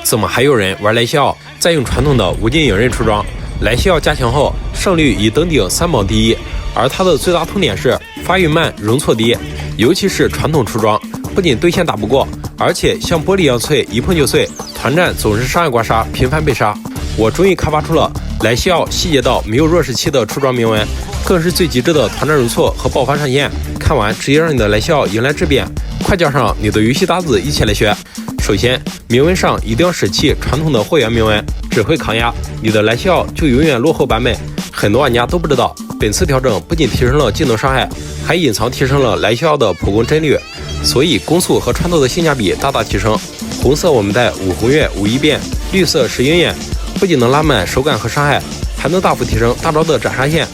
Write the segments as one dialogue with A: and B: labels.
A: 怎麼還有人玩來西奧，再用傳統的無盡影刃出裝？來西奧加強後，勝率已登頂3榜第一，而它的最大痛點是發育慢、容錯低，尤其是傳統出裝，不僅对线打不過，而且像玻璃一樣脆，一碰就碎，團戰總是伤害刮痧，頻繁被殺。我終於開發出了來西奧細節到沒有弱勢期的出裝銘文，更是最極致的團戰容錯和爆發上限。看完直接讓你的來西奧迎來質變，快叫上你的游戲搭子一起來學。首先，銘文上一定要捨棄傳統的货源銘文，只會抗壓，你的來西奧就永遠落後版本。很多玩家都不知道，本次調整不僅提升了技能傷害，還隱藏提升了来西奧的普攻帧率，所以攻速和穿透的性價比大大提升。紅色我们带5红月5异变，绿色是鹰眼，不仅能拉满手感和伤害，还能大幅提升大招的斩杀线。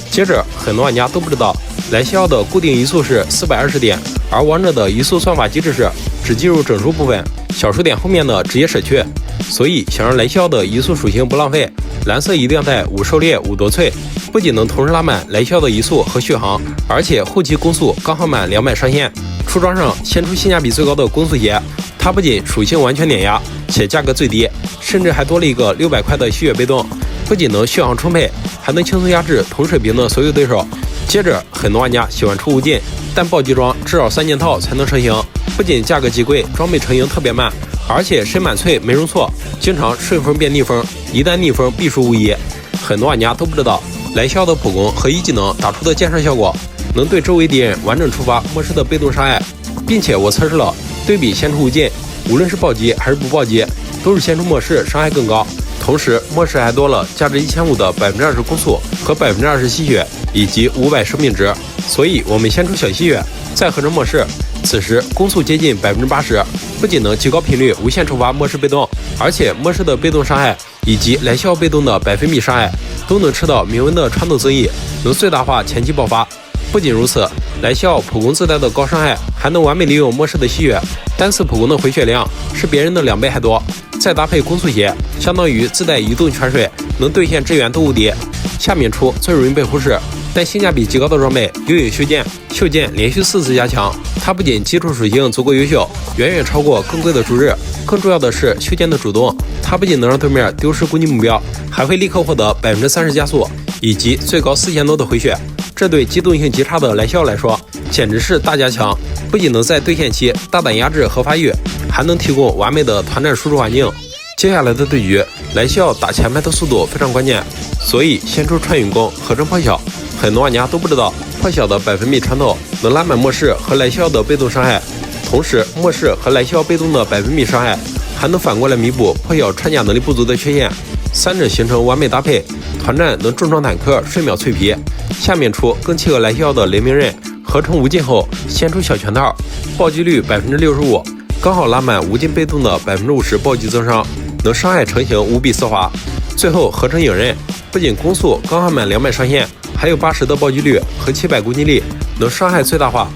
A: 接着，很多玩家都不知道，来西奧的固定移速是420点，而王者的移速算法机制是只计入整数部分，小数点後面的直接捨去。所以想讓來西奧的移速屬性不浪費，藍色一定要帶5狩獵5夺萃，不僅能同时拉滿來西奧的移速和續航，而且後期攻速剛好滿200上限。出装上先出性價比最高的攻速鞋，它不僅属性完全碾压，且價格最低，甚至還多了一个600塊的吸血被動，不僅能續航充沛，還能輕鬆壓制同水平的所有對手。接着，很多玩家喜歡出無盡，但暴擊裝至少3件套才能成型，不僅價格極貴，裝備成型特別慢，而且身滿脆沒容錯，經常順風變逆風，一旦逆風必輸無疑。很多玩家都不知道，來西奧的普攻和一技能打出的箭射效果，能對周圍敵人完整觸發末世的被動傷害，並且我測試了，對比先出無盡，無論是暴擊還是不暴擊，都是先出末世傷害更高。同時，末世還多了價值1500的20%攻速和20%吸血，以及500生命值。所以，我們先出小吸血，再合成末世。此時攻速接近80%，不僅能極高頻率無限觸發末世被動，而且末世的被動傷害以及來西奧被動的100%傷害都能吃到銘文的穿透增益，能最大化前期爆發。不僅如此，來西奧普攻自帶的高傷害還能完美利用末世的吸血，單次普攻的回血量是別人的2倍還多。再搭配攻速鞋，相當於自帶移動泉水，能對線支援都無敵。下面出最容易被忽視，但性價比極高的裝備——幽影袖劍。袖劍連續4次加強，它不僅基礎屬性足夠優秀，遠遠超過更貴的逐日。更重要的是袖劍的主動，它不僅能讓對面丟失攻擊目標，還會立刻獲得30%加速，以及最高4000多的回血。這對機動性極差的來西奧來說，簡直是大加強。不僅能在對線期大膽壓制和發育，還能提供完美的團戰輸出環境。接下來的對局，來西奧打前排的速度非常關鍵，所以先出穿雲弓合成破曉。很多玩家都不知道，破曉的100%穿透能拉滿末世和來西奧的被動傷害，同時末世和來西奧被動的100%傷害還能反過來彌補破曉穿甲能力不足的缺陷，三者形成完美搭配，團戰能重裝坦克，瞬秒脆皮。下面出更契合來西奧的雷鳴刃，合成無盡後先出小拳套，暴擊率65%，剛好拉滿無盡被動的50%暴擊增傷，能傷害成型無比絲滑。最後合成影刃，不僅攻速剛好滿200上限，還有80的暴擊率和700攻擊力，能傷害最大化。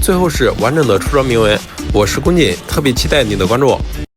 A: 最後是完整的出裝銘文，我是公瑾，特別期待你的關注。